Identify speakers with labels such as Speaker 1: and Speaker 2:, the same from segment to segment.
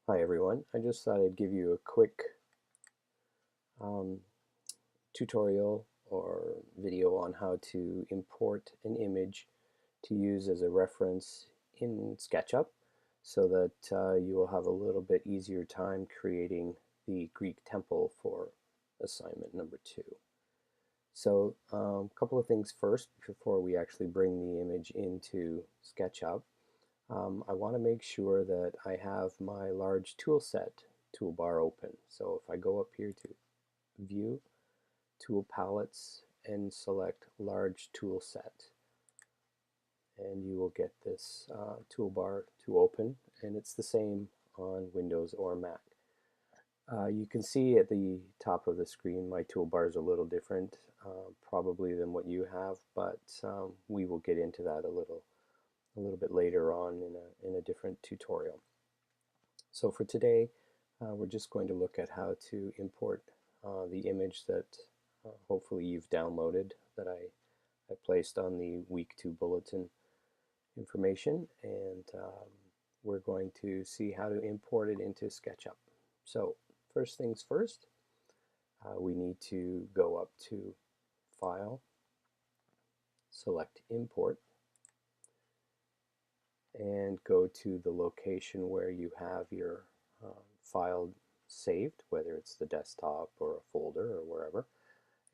Speaker 1: Hi everyone, I just thought I'd give you a quick um, tutorial or video on how to import an image to use as a reference in SketchUp so that you will have a little bit easier time creating the Greek temple for assignment number 2. So a couple of things first before we actually bring the image into SketchUp. I want to make sure that I have my large tool set toolbar open. So if I go up here to View, Tool Palettes, and select Large Tool Set, and you will get this toolbar to open, and it's the same on Windows or Mac. You can see at the top of the screen my toolbar is a little different probably than what you have, but we will get into that a little bit later on in a different tutorial. So for today, we're just going to look at how to import the image that hopefully you've downloaded that I placed on the Week 2 Bulletin information, and we're going to see how to import it into SketchUp. So first things first, we need to go up to File, select Import, and go to the location where you have your file saved, whether it's the desktop or a folder or wherever.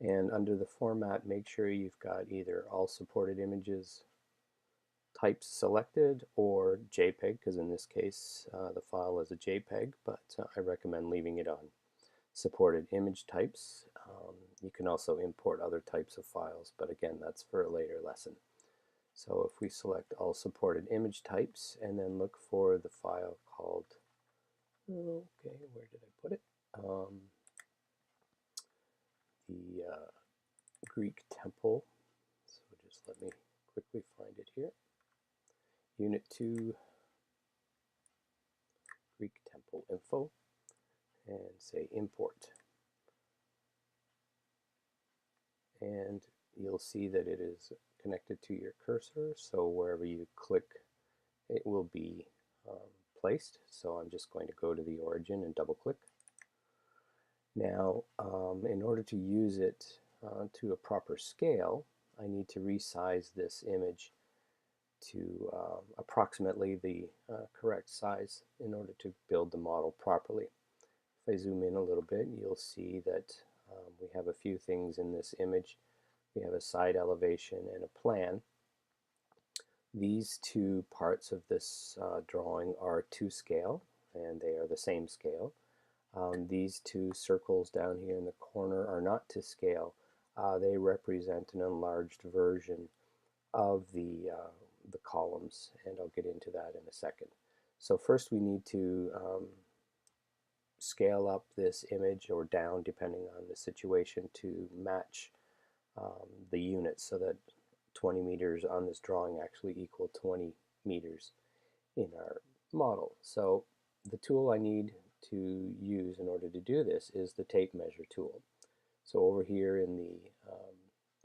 Speaker 1: And under the format, make sure you've got either all supported images types selected or JPEG, because in this case the file is a JPEG, but I recommend leaving it on supported image types. You can also import other types of files, but again, that's for a later lesson. So if we select all supported image types and then look for the file called, okay, where did I put it? The Greek temple. So just let me quickly find it here. Unit 2 Greek temple info, and say import. And you'll see that it is connected to your cursor, so wherever you click it will be placed. So I'm just going to go to the origin and double click. Now in order to use it to a proper scale, I need to resize this image to approximately the correct size in order to build the model properly. If I zoom in a little bit, you'll see that we have a few things in this image. We have a side elevation and a plan. These two parts of this drawing are to scale, and they are the same scale. These two circles down here in the corner are not to scale. They represent an enlarged version of the columns, and I'll get into that in a second. So first we need to scale up this image or down depending on the situation to match the units so that 20 meters on this drawing actually equal 20 meters in our model. So the tool I need to use in order to do this is the tape measure tool. So over here in the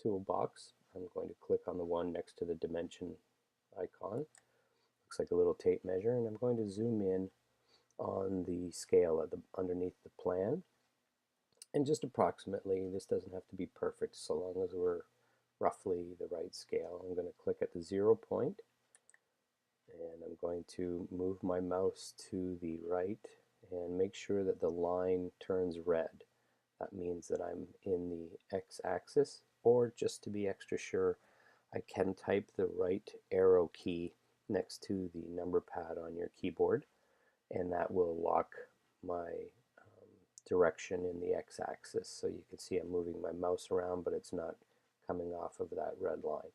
Speaker 1: toolbox, I'm going to click on the one next to the dimension icon. Looks like a little tape measure, and I'm going to zoom in on the scale at underneath the plan. And just approximately, this doesn't have to be perfect so long as we're roughly the right scale. I'm going to click at the 0 point, and I'm going to move my mouse to the right and make sure that the line turns red. That means that I'm in the x-axis, or just to be extra sure, I can type the right arrow key next to the number pad on your keyboard, and that will lock my direction in the x-axis. So you can see I'm moving my mouse around, but it's not coming off of that red line.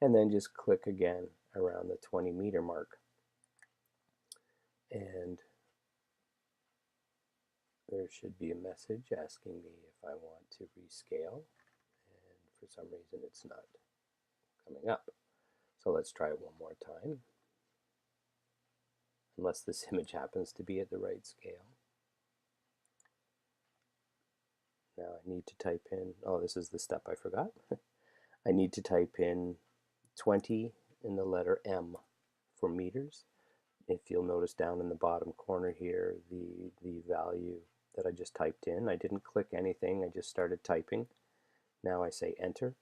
Speaker 1: And then just click again around the 20 meter mark. And there should be a message asking me if I want to rescale, and for some reason it's not coming up. So let's try it one more time, unless this image happens to be at the right scale. Now I need to type in, oh, this is the step I forgot. I need to type in 20 in the letter M for meters, if you'll notice down in the bottom corner here, the value that I just typed in. I didn't click anything, I just started typing. Now I say enter.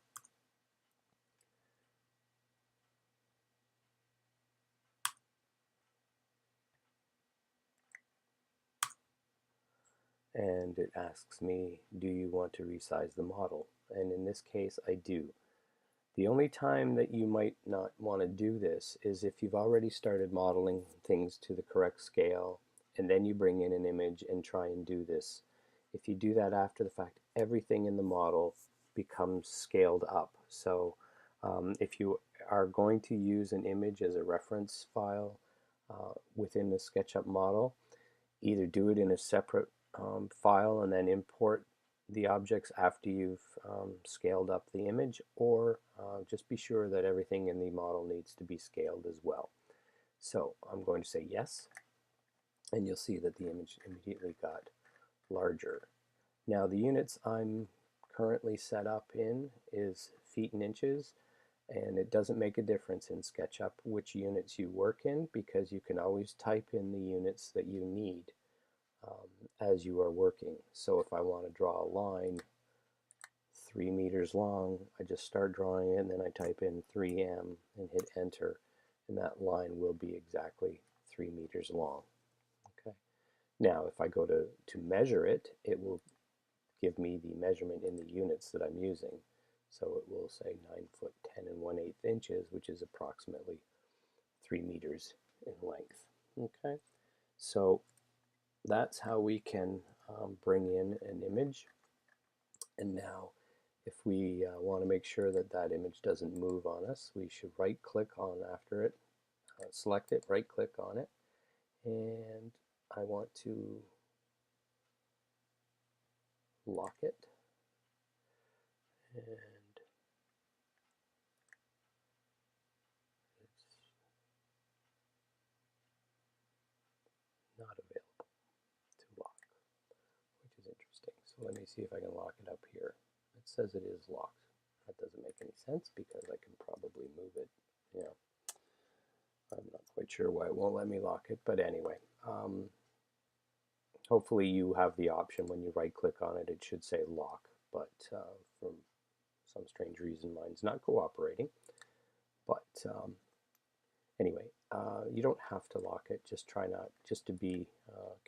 Speaker 1: And it asks me, do you want to resize the model? And in this case, I do. The only time that you might not want to do this is if you've already started modeling things to the correct scale, and then you bring in an image and try and do this. If you do that after the fact, everything in the model becomes scaled up. So if you are going to use an image as a reference file within the SketchUp model, either do it in a separate file and then import the objects after you've scaled up the image, or just be sure that everything in the model needs to be scaled as well. So I'm going to say yes, and you'll see that the image immediately got larger. Now the units I'm currently set up in is feet and inches, and it doesn't make a difference in SketchUp which units you work in, because you can always type in the units that you need as you are working. So if I want to draw a line 3 meters long, I just start drawing it and then I type in 3M and hit enter, and that line will be exactly 3 meters long. Okay. Now if I go to measure it, it will give me the measurement in the units that I'm using. So it will say 9 foot 10 and 1/8 inches, which is approximately 3 meters in length. Okay. So that's how we can bring in an image. And now if we want to make sure that that image doesn't move on us, we should right click on after it, select it, right click on it, and I want to lock it, and it's not available to lock, which is interesting. So let me see if I can lock it up here. It says it is locked. That doesn't make any sense because I can probably move it. Yeah, I'm not quite sure why it won't let me lock it, but anyway, hopefully you have the option when you right click on it, it should say lock, but for some strange reason mine's not cooperating. But anyway, you don't have to lock it, just try not, just to be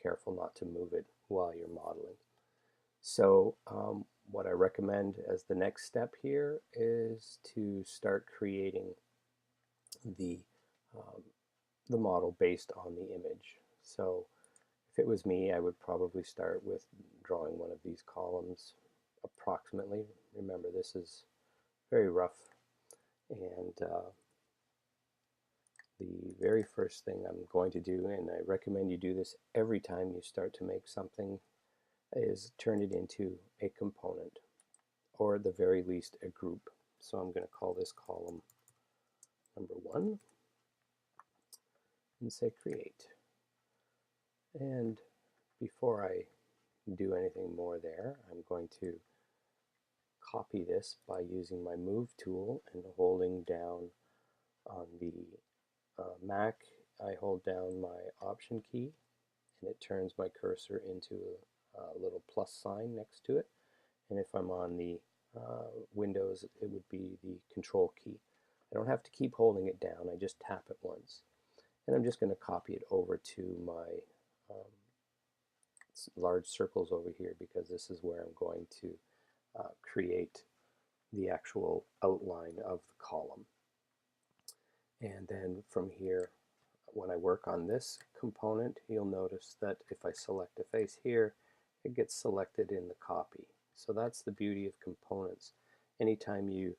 Speaker 1: careful not to move it while you're modeling. So what I recommend as the next step here is to start creating the model based on the image. So if it was me, I would probably start with drawing one of these columns approximately. Remember, this is very rough, and the very first thing I'm going to do, and I recommend you do this every time you start to make something, is turn it into a component, or at the very least a group. So I'm going to call this column number 1 and say create. And before I do anything more there, I'm going to copy this by using my move tool and holding down on the Mac. I hold down my option key and it turns my cursor into a little plus sign next to it. And if I'm on the Windows, it would be the control key. I don't have to keep holding it down, I just tap it once. And I'm just going to copy it over to my large circles over here, because this is where I'm going to create the actual outline of the column. And then from here, when I work on this component, you'll notice that if I select a face here, it gets selected in the copy. So that's the beauty of components. Anytime you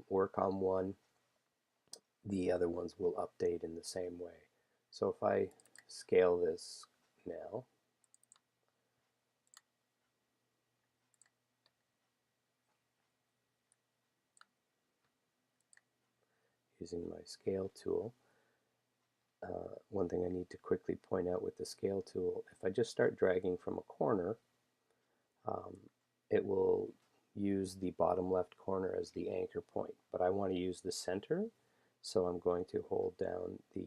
Speaker 1: work on one, the other ones will update in the same way. So if I scale this now, using my scale tool, one thing I need to quickly point out with the scale tool, if I just start dragging from a corner, it will use the bottom left corner as the anchor point, but I want to use the center, so I'm going to hold down the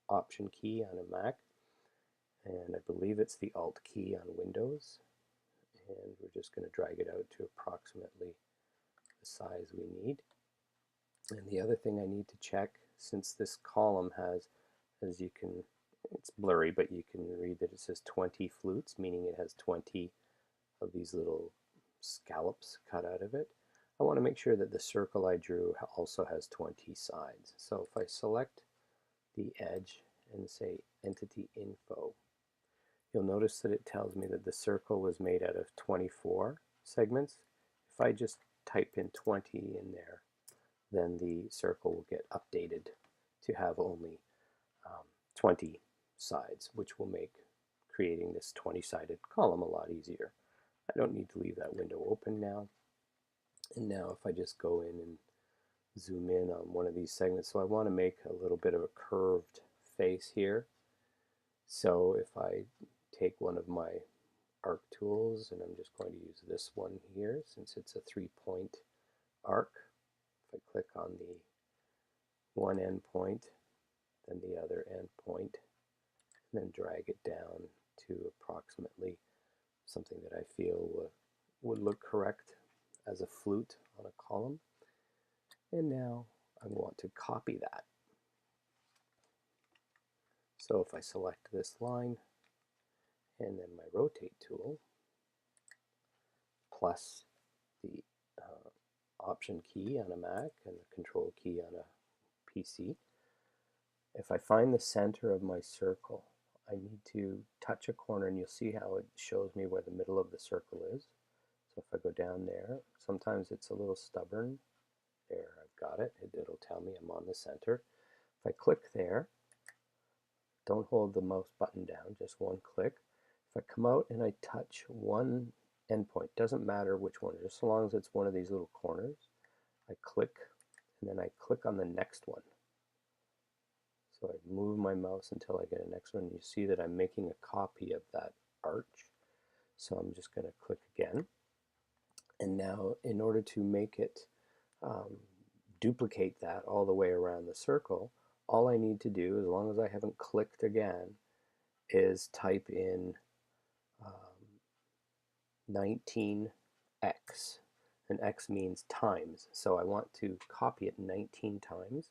Speaker 1: Option key on a Mac, and I believe it's the Alt key on Windows, and we're just going to drag it out to approximately the size we need. And the other thing I need to check, since this column has, as you can, it's blurry, but you can read that it says 20 flutes, meaning it has 20 of these little scallops cut out of it. I want to make sure that the circle I drew also has 20 sides. So if I select the edge and say Entity Info, you'll notice that it tells me that the circle was made out of 24 segments. If I just type in 20 in there, then the circle will get updated to have only 20 sides, which will make creating this 20-sided column a lot easier. I don't need to leave that window open now. And now if I just go in and zoom in on one of these segments, so I want to make a little bit of a curved face here. So if I take one of my arc tools, and I'm just going to use this one here since it's a 3-point arc. If I click on the one end point, then the other end point, and then drag it down to approximately something that I feel would look correct as a flute on a column. And now I want to copy that. So if I select this line and then my rotate tool plus the option key on a Mac and the control key on a PC, if I find the center of my circle, I need to touch a corner, and you'll see how it shows me where the middle of the circle is. So if I go down there, sometimes it's a little stubborn. There, I've got it. It'll tell me I'm on the center. If I click there, don't hold the mouse button down, just one click. If I come out and I touch one endpoint, doesn't matter which one, just as long as it's one of these little corners, I click, and then I click on the next one. So I move my mouse until I get a next one. You see that I'm making a copy of that arch. So I'm just going to click again. And now in order to make it duplicate that all the way around the circle, all I need to do, as long as I haven't clicked again, is type in 19x. And x means times. So I want to copy it 19 times.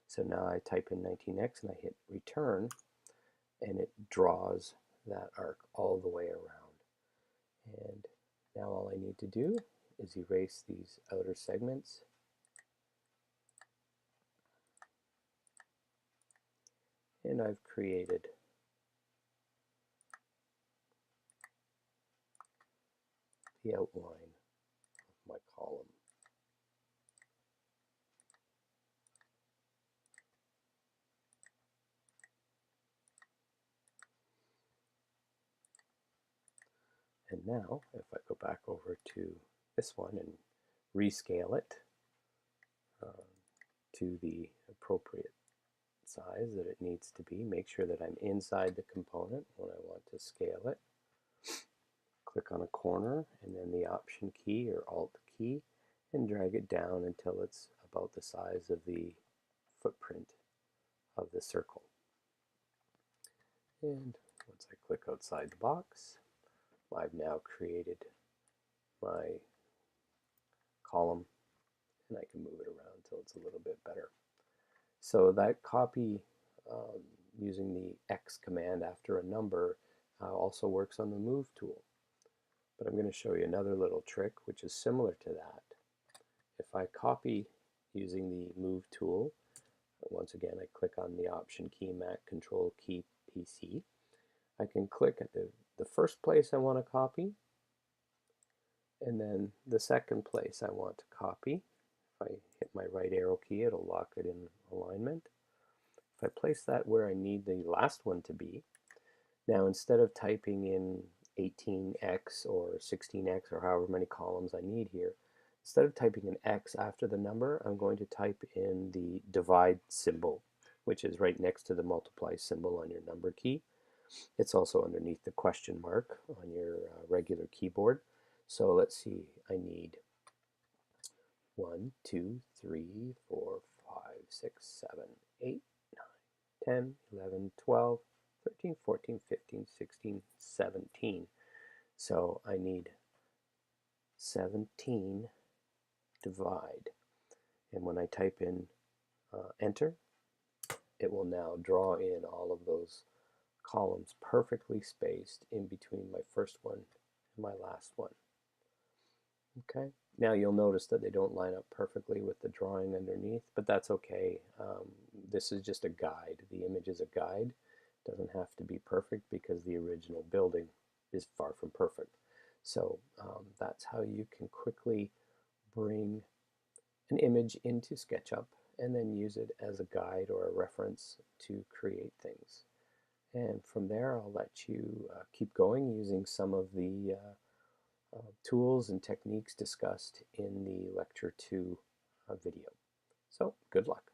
Speaker 1: So now I type in 19x and I hit return, and it draws that arc all the way around. And now all I need to do is erase these outer segments. And I've created the outline of my column. And now, if I go back over to this one and rescale it to the appropriate size that it needs to be, make sure that I'm inside the component when I want to scale it. Click on a corner and then the Option key or Alt key and drag it down until it's about the size of the footprint of the circle. And once I click outside the box, I've now created my column, and I can move it around until it's a little bit better. So that copy using the X command after a number also works on the Move tool. But I'm going to show you another little trick which is similar to that. If I copy using the Move tool, once again I click on the Option key, Mac, Control key, PC, I can click at the first place I want to copy, and then the second place I want to copy. If I hit my right arrow key, it'll lock it in alignment. If I place that where I need the last one to be, now instead of typing in 18x or 16x or however many columns I need here, instead of typing an X after the number, I'm going to type in the divide symbol, which is right next to the multiply symbol on your number key. It's also underneath the question mark on your regular keyboard. So let's see, I need 1, 2, 3, 4, 5, 6, 7, 8, 9, 10, 11, 12, 13, 14, 15, 16, 17. So I need 17 divide. And when I type in enter, it will now draw in all of those columns perfectly spaced in between my first one and my last one. Okay, now you'll notice that they don't line up perfectly with the drawing underneath, but that's okay. This is just a guide. The image is a guide. It doesn't have to be perfect because the original building is far from perfect. So that's how you can quickly bring an image into SketchUp and then use it as a guide or a reference to create things. And from there, I'll let you keep going using some of the tools and techniques discussed in the Lecture 2 video. So, good luck.